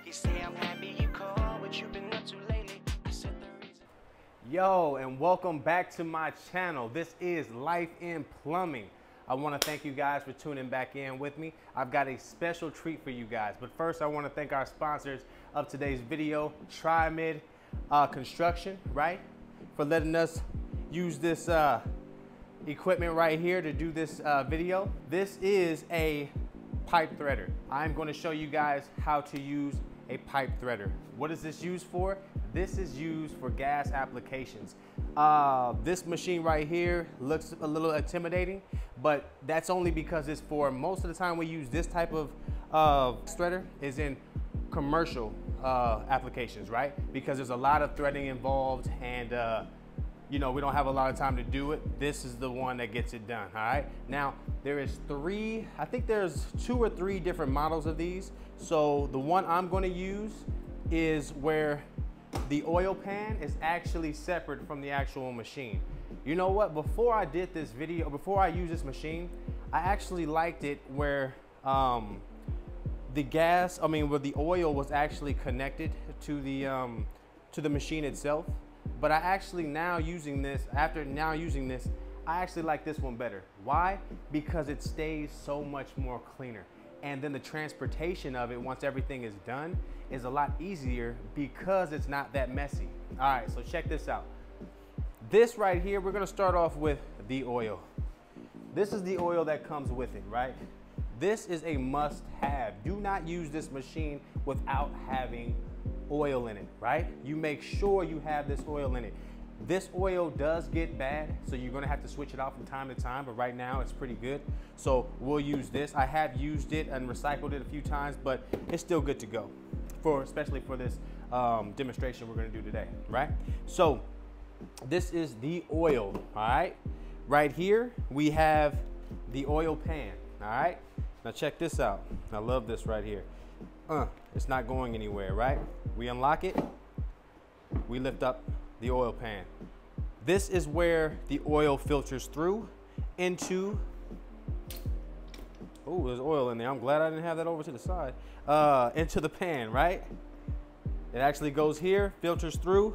He say I'm happy you called, what you been up to lately? I said the reason. Yo, and welcome back to my channel. This is Life in Plumbing. I want to thank you guys for tuning back in with me. I've got a special treat for you guys. But first, I want to thank our sponsors of today's video, Trimid Construction, right? For letting us use this equipment right here to do this video. This is a pipe threader. I'm going to show you guys how to use a pipe threader. What is this used for? This is used for gas applications. This machine right here looks a little intimidating, but that's only because it's for, most of the time we use this type of threader is in commercial applications, right? Because there's a lot of threading involved and you know, we don't have a lot of time to do it. This is the one that gets it done, all right? Now, there is I think there's 2 or 3 different models of these. So the one I'm gonna use is where the oil pan is actually separate from the actual machine. You know what, before I did this video, before I used this machine, I actually liked it where where the oil was actually connected to the machine itself. But I actually after now using this, I actually like this one better. Why? Because it stays so much more cleaner. And then the transportation of it, once everything is done, is a lot easier because it's not that messy. All right, so check this out. This right here, we're gonna start off with the oil. This is the oil that comes with it, right? This is a must-have. Do not use this machine without having oil in it, right? You make sure you have this oil in it. This oil does get bad, so you're gonna have to switch it out from time to time, but right now it's pretty good. So we'll use this. I have used it and recycled it a few times, but it's still good to go, especially for this demonstration we're gonna do today, right? So this is the oil, all right? Right here, we have the oil pan, all right? Now check this out. I love this right here. It's not going anywhere, right? We unlock it, we lift up the oil pan. This is where the oil filters through into, oh, there's oil in there. I'm glad I didn't have that over to the side. Into the pan, right? It actually goes here, filters through,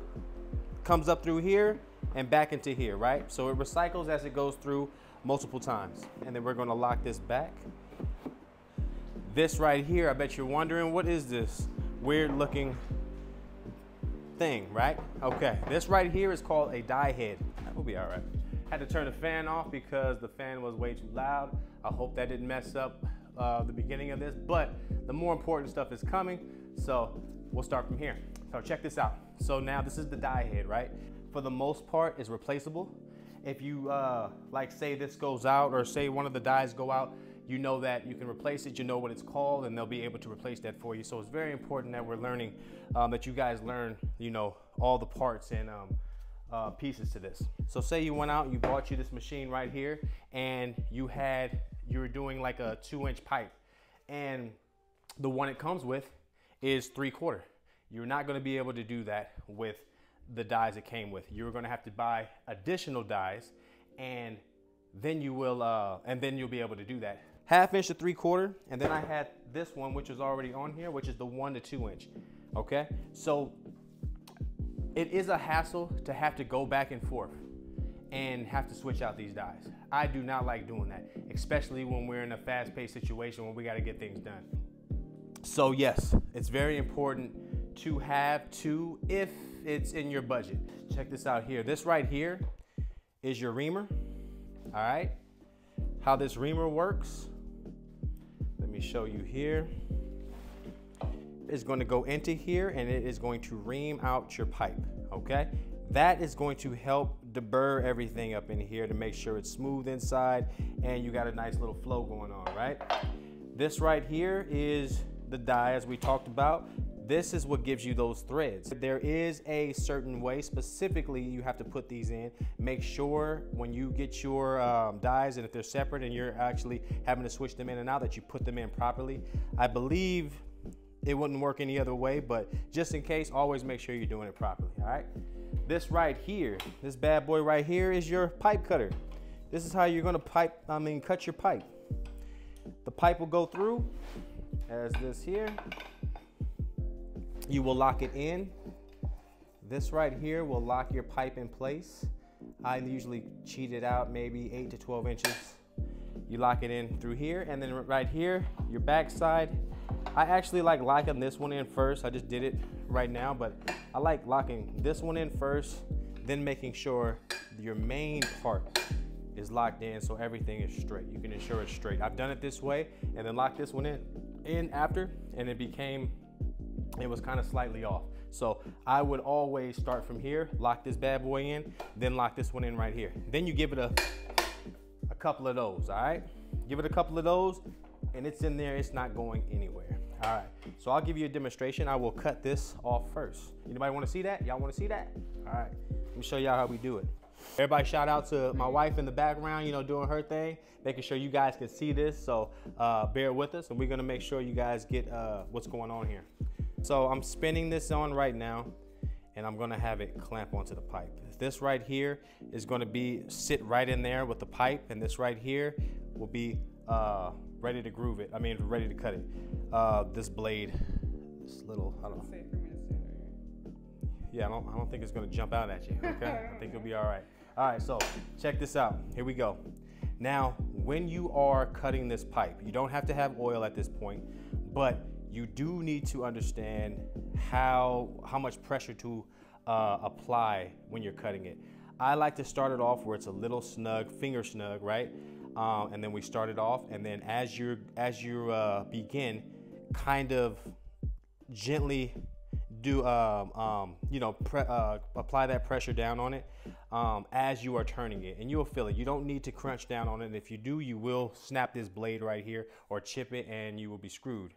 comes up through here, and back into here, right? So it recycles as it goes through multiple times. And then we're gonna lock this back. This right here, I bet you're wondering, what is this weird looking thing, right? Okay, this right here is called a dye head. That will be all right. Had to turn the fan off because the fan was way too loud. I hope that didn't mess up the beginning of this, but the more important stuff is coming, so we'll start from here. So check this out. So now this is the dye head, right? For the most part, it's replaceable. If you, like say this goes out or say one of the dyes go out, you know that you can replace it, you know what it's called, and they'll be able to replace that for you. So it's very important that we're learning, that you guys learn, you know, all the parts and pieces to this. So say you went out and you bought you this machine right here, and you were doing like a 2-inch pipe, and the one it comes with is 3/4. You're not gonna be able to do that with the dies it came with. You're gonna have to buy additional dies, and then you'll be able to do that. 1/2 inch to 3/4, and then I had this one, which is already on here, which is the 1 to 2 inch. Okay, so it is a hassle to have to go back and forth and have to switch out these dies. I do not like doing that, especially when we're in a fast-paced situation where we got to get things done. So yes, it's very important to have 2 if it's in your budget. Check this out here. This right here is your reamer. All right, how this reamer works, let me show you here. It's going to go into here and it is going to ream out your pipe, okay? That is going to help deburr everything up in here to make sure it's smooth inside and you got a nice little flow going on, right? This right here is the dye, as we talked about. This is what gives you those threads. There is a certain way, specifically you have to put these in. Make sure when you get your dyes, and if they're separate and you're actually having to switch them in and out, that you put them in properly. I believe it wouldn't work any other way, but just in case, always make sure you're doing it properly, all right? This right here, this bad boy right here is your pipe cutter. This is how you're gonna cut your pipe. The pipe will go through as this here. you will lock it in. This right here will lock your pipe in place. I usually cheat it out maybe 8 to 12 inches. You lock it in through here, and then right here, your back side. I actually like locking this one in first. I just did it right now, but I like locking this one in first, then making sure your main part is locked in so everything is straight. You can ensure it's straight. I've done it this way and then locked this one in after, and it was kind of slightly off. So I would always start from here, lock this bad boy in, then lock this one in right here. Then you give it a couple of those, all right? Give it a couple of those, and it's in there, it's not going anywhere. All right, so I'll give you a demonstration. I will cut this off first. Anybody wanna see that? Y'all wanna see that? All right, let me show y'all how we do it. Everybody shout out to my wife in the background, doing her thing, making sure you guys can see this, so bear with us, and we're gonna make sure you guys get what's going on here. So I'm spinning this on right now, and I'm gonna have it clamp onto the pipe. This right here is gonna sit right in there with the pipe, and this right here will be ready to groove it. Ready to cut it. This blade, this little, I don't know. Yeah, I don't think it's gonna jump out at you, okay? I think you'll be all right. All right, so check this out. Here we go. Now, when you are cutting this pipe, you don't have to have oil at this point, but you do need to understand how much pressure to apply when you're cutting it. I like to start it off where it's a little snug, finger snug, right? And then we start it off, and then as you begin, kind of gently do apply that pressure down on it as you are turning it, and you'll feel it. You don't need to crunch down on it. And if you do, you will snap this blade right here or chip it, and you will be screwed.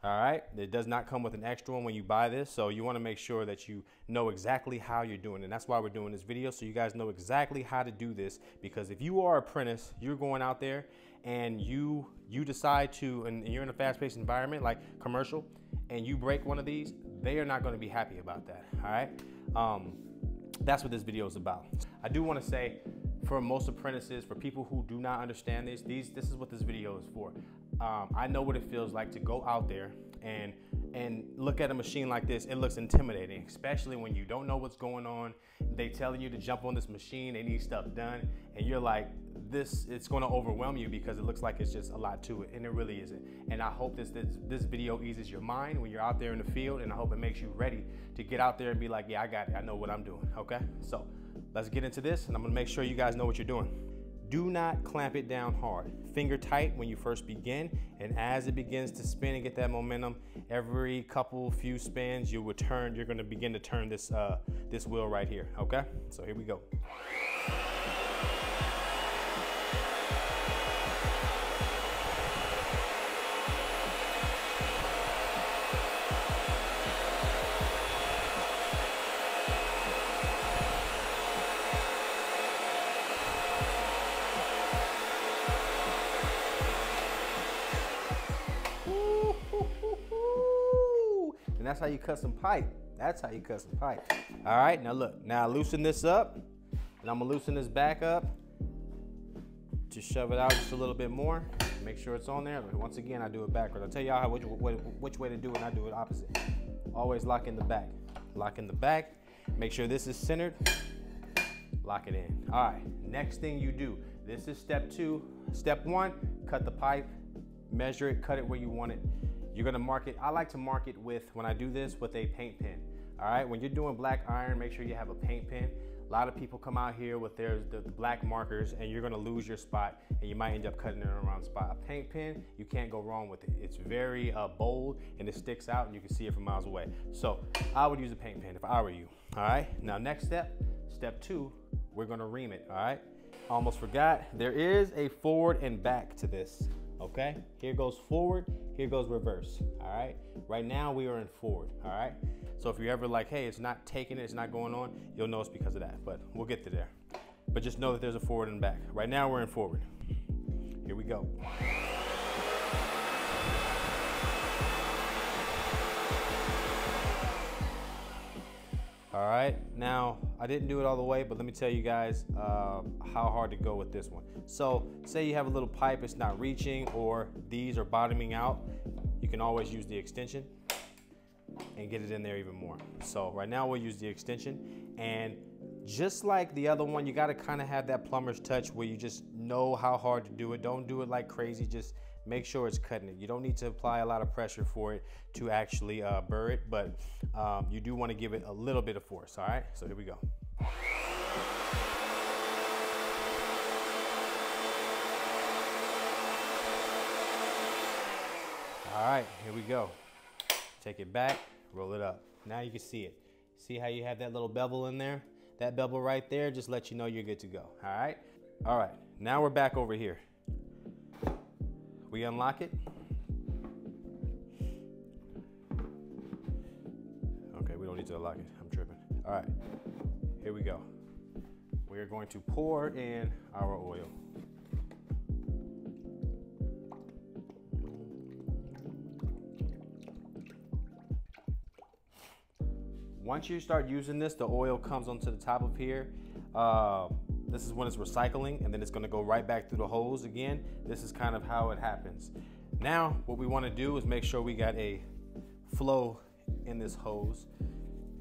All right, it does not come with an extra one when you buy this, so you want to make sure that you know exactly how you're doing it. And that's why we're doing this video, so you guys know exactly how to do this. Because if you are apprentice, you're going out there and you decide to, and you're in a fast-paced environment like commercial, and you break one of these, they are not going to be happy about that. All right, that's what this video is about. I do want to say, for most apprentices, for people who do not understand this is what this video is for. I know what it feels like to go out there and look at a machine like this. It looks intimidating, especially when you don't know what's going on. They telling you to jump on this machine, they need stuff done, and you're like, it's going to overwhelm you because it looks like it's just a lot to it, and it really isn't. And I hope this video eases your mind when you're out there in the field, and I hope it makes you ready to get out there and be like, yeah, I got it, I know what I'm doing. Okay, so let's get into this, and I'm gonna make sure you guys know what you're doing. Do not clamp it down hard. Finger tight when you first begin, and as it begins to spin and get that momentum, every few spins, you're gonna begin to turn this wheel right here, okay? So here we go. And that's how you cut some pipe. That's how you cut some pipe. All right, now look, now loosen this up, and I'm gonna loosen this back up. Just shove it out just a little bit more. Make sure it's on there. But once again, I do it backwards. I'll tell y'all which way to do it, and I do it opposite. Always lock in the back. Lock in the back. Make sure this is centered. Lock it in. All right, next thing you do. This is step 2. Step 1, cut the pipe, measure it, cut it where you want it. You're gonna mark it. I like to mark it when I do this, with a paint pen. All right, when you're doing black iron, make sure you have a paint pen. A lot of people come out here with the black markers, and you're gonna lose your spot, and you might end up cutting it around the spot. A paint pen, you can't go wrong with it. It's very bold, and it sticks out, and you can see it from miles away. So I would use a paint pen if I were you. All right, now next step 2, we're gonna ream it. All right, almost forgot, there is a forward and back to this. Okay, here goes forward, here goes reverse. All right, right now we are in forward. All right, so if you're ever like, hey, it's not taking it, it's not going on, you'll know it's because of that, but we'll get to there. But just know that there's a forward and back. Right now we're in forward. Here we go. All right, now I didn't do it all the way, but let me tell you guys how hard to go with this one. So say you have a little pipe, it's not reaching, or these are bottoming out, you can always use the extension. and get it in there even more. So right now we'll use the extension, and just like the other one, you got to kind of have that plumber's touch where you just know how hard to do it. Don't do it like crazy, just make sure it's cutting it. You don't need to apply a lot of pressure for it to actually burr it, but you do want to give it a little bit of force. All right, so here we go. All right, here we go. Take it back, roll it up. Now you can see it. See how you have that little bevel in there? That bevel right there just lets you know you're good to go. All right? All right, now we're back over here. We unlock it. Okay, we don't need to unlock it. I'm tripping. All right, here we go. We are going to pour in our oil. Once you start using this, the oil comes onto the top of here. This is when it's recycling, and then it's gonna go right back through the hose again. This is kind of how it happens. Now, what we wanna do is make sure we got a flow in this hose,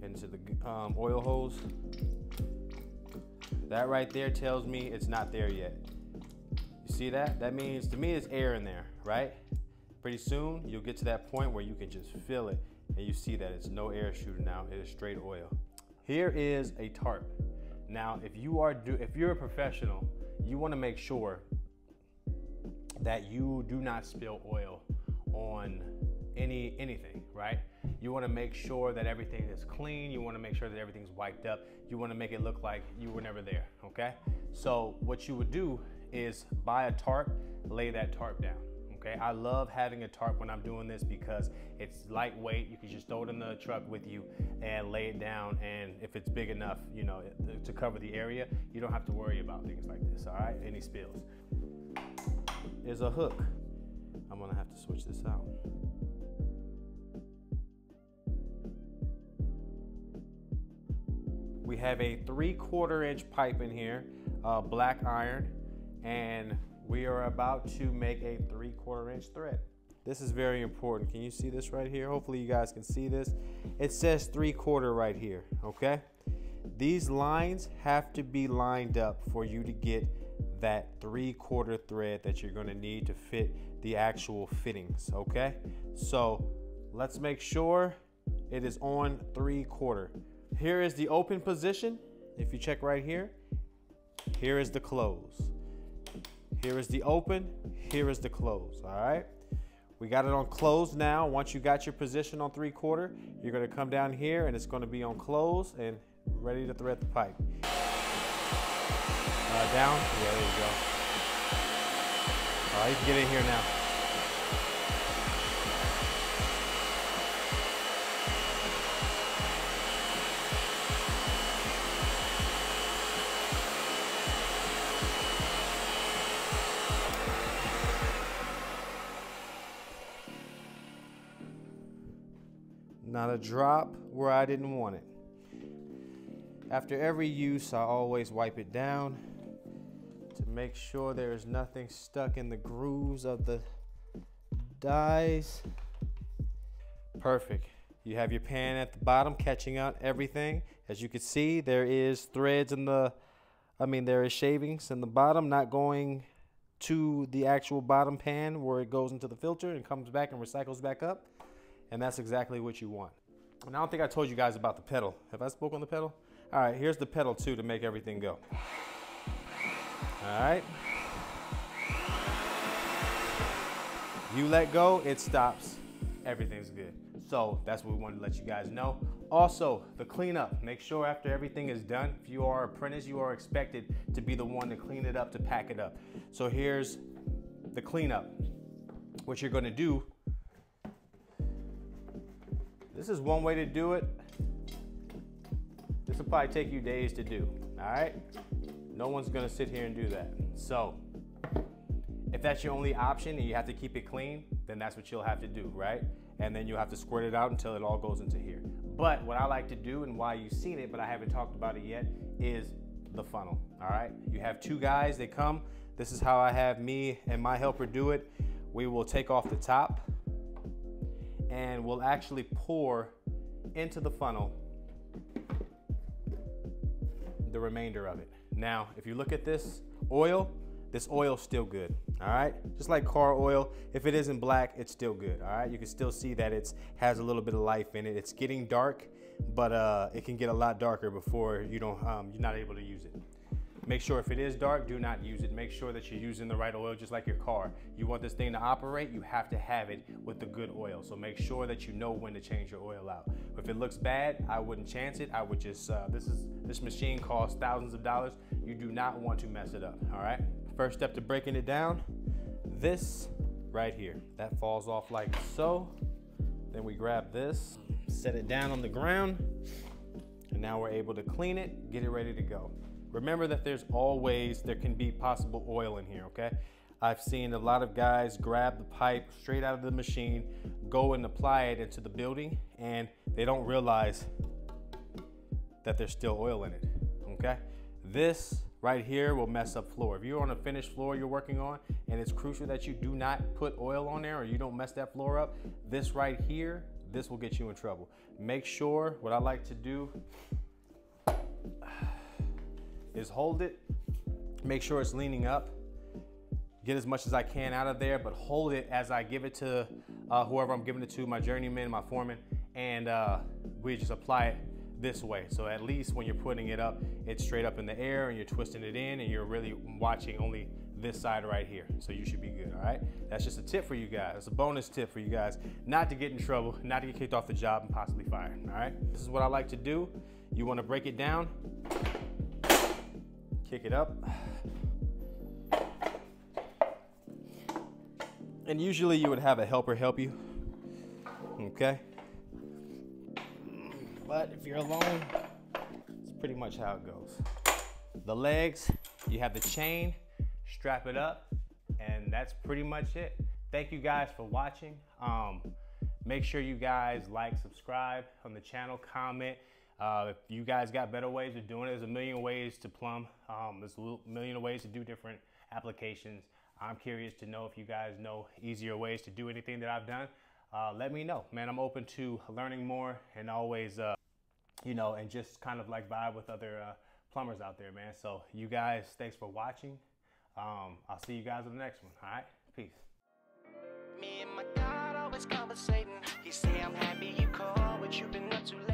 into the oil hose. That right there tells me it's not there yet. You see that? That means, to me, it's air in there, right? Pretty soon, you'll get to that point where you can just feel it, and you see that it's no air shooting out, it is straight oil. Here is a tarp. Now, if you're a professional, you want to make sure that you do not spill oil on anything, right? You want to make sure that everything is clean. You want to make sure that everything's wiped up. You want to make it look like you were never there, okay? So what you would do is buy a tarp, lay that tarp down. Okay, I love having a tarp when I'm doing this because it's lightweight. You can just throw it in the truck with you and lay it down, and if it's big enough, you know, to cover the area, you don't have to worry about things like this, all right? Any spills. There's a hook. I'm gonna have to switch this out. We have a 3/4 inch pipe in here, black iron, and we are about to make a 3/4 inch thread. This is very important. Can you see this right here? Hopefully you guys can see this. It says 3/4 right here, okay? These lines have to be lined up for you to get that 3/4 thread that you're gonna need to fit the actual fittings, okay? So let's make sure it is on 3/4. Here is the open position. If you check right here, here is the close. Here is the open, here is the close, all right? We got it on close now. Once you got your position on 3/4, you're gonna come down here and it's gonna be on close and ready to thread the pipe. Down, yeah, there you go. All right, you can get in here now. Not a drop where I didn't want it. After every use, I always wipe it down to make sure there is nothing stuck in the grooves of the dies. Perfect. You have your pan at the bottom catching out everything. As you can see, there is threads in there is shavings in the bottom, not going to the actual bottom pan where it goes into the filter and comes back and recycles back up. And that's exactly what you want. And I don't think I told you guys about the pedal. Have I spoke on the pedal? All right, here's the pedal too to make everything go. All right. You let go, it stops. Everything's good. So that's what we wanted to let you guys know. Also, the cleanup. Make sure after everything is done, if you are an apprentice, you are expected to be the one to clean it up, to pack it up. So here's the cleanup. What you're gonna do, this is one way to do it. This will probably take you days to do, all right? No one's gonna sit here and do that. So if that's your only option and you have to keep it clean, then that's what you'll have to do, right? And then you'll have to squirt it out until it all goes into here. But what I like to do, and why you've seen it, but I haven't talked about it yet, is the funnel, all right? You have two guys, they come. This is how I have me and my helper do it. We will take off the top, and we'll actually pour into the funnel the remainder of it. Now, if you look at this oil's still good, all right? Just like car oil, if it isn't black, it's still good, all right? You can still see that it has a little bit of life in it. It's getting dark, but it can get a lot darker before you're not able to use it. Make sure if it is dark, do not use it. Make sure that you're using the right oil, just like your car. You want this thing to operate, you have to have it with the good oil. So make sure that you know when to change your oil out. If it looks bad, I wouldn't chance it. I would just, this machine costs thousands of dollars. You do not want to mess it up, all right? First step to breaking it down, this right here. That falls off like so. Then we grab this, set it down on the ground, and now we're able to clean it, get it ready to go. Remember that there can be possible oil in here, okay? I've seen a lot of guys grab the pipe straight out of the machine, go and apply it into the building, and they don't realize that there's still oil in it, okay? This right here will mess up floor. If you're on a finished floor you're working on, and it's crucial that you do not put oil on there or you don't mess that floor up, this right here, this will get you in trouble. Make sure, what I like to do is hold it, make sure it's leaning up, get as much as I can out of there, but hold it as I give it to whoever I'm giving it to, my journeyman, my foreman, and we just apply it this way. So at least when you're putting it up, it's straight up in the air and you're twisting it in and you're really watching only this side right here. So you should be good, all right? That's just a tip for you guys. It's a bonus tip for you guys, not to get in trouble, not to get kicked off the job and possibly fired, all right? This is what I like to do. You wanna break it down, kick it up. And usually you would have a helper help you, okay? But if you're alone, it's pretty much how it goes. The legs, you have the chain, strap it up, and that's pretty much it. Thank you guys for watching. Make sure you guys like, subscribe on the channel, comment. If you guys got better ways of doing it, there's a million ways to plumb. There's a million ways to do different applications. I'm curious to know if you guys know easier ways to do anything that I've done. Let me know, man. I'm open to learning more and always, and just kind of like vibe with other plumbers out there, man. So you guys, thanks for watching. I'll see you guys on the next one. All right, peace. Me and my God always conversating. He say I'm happy you called, but you've been up too late.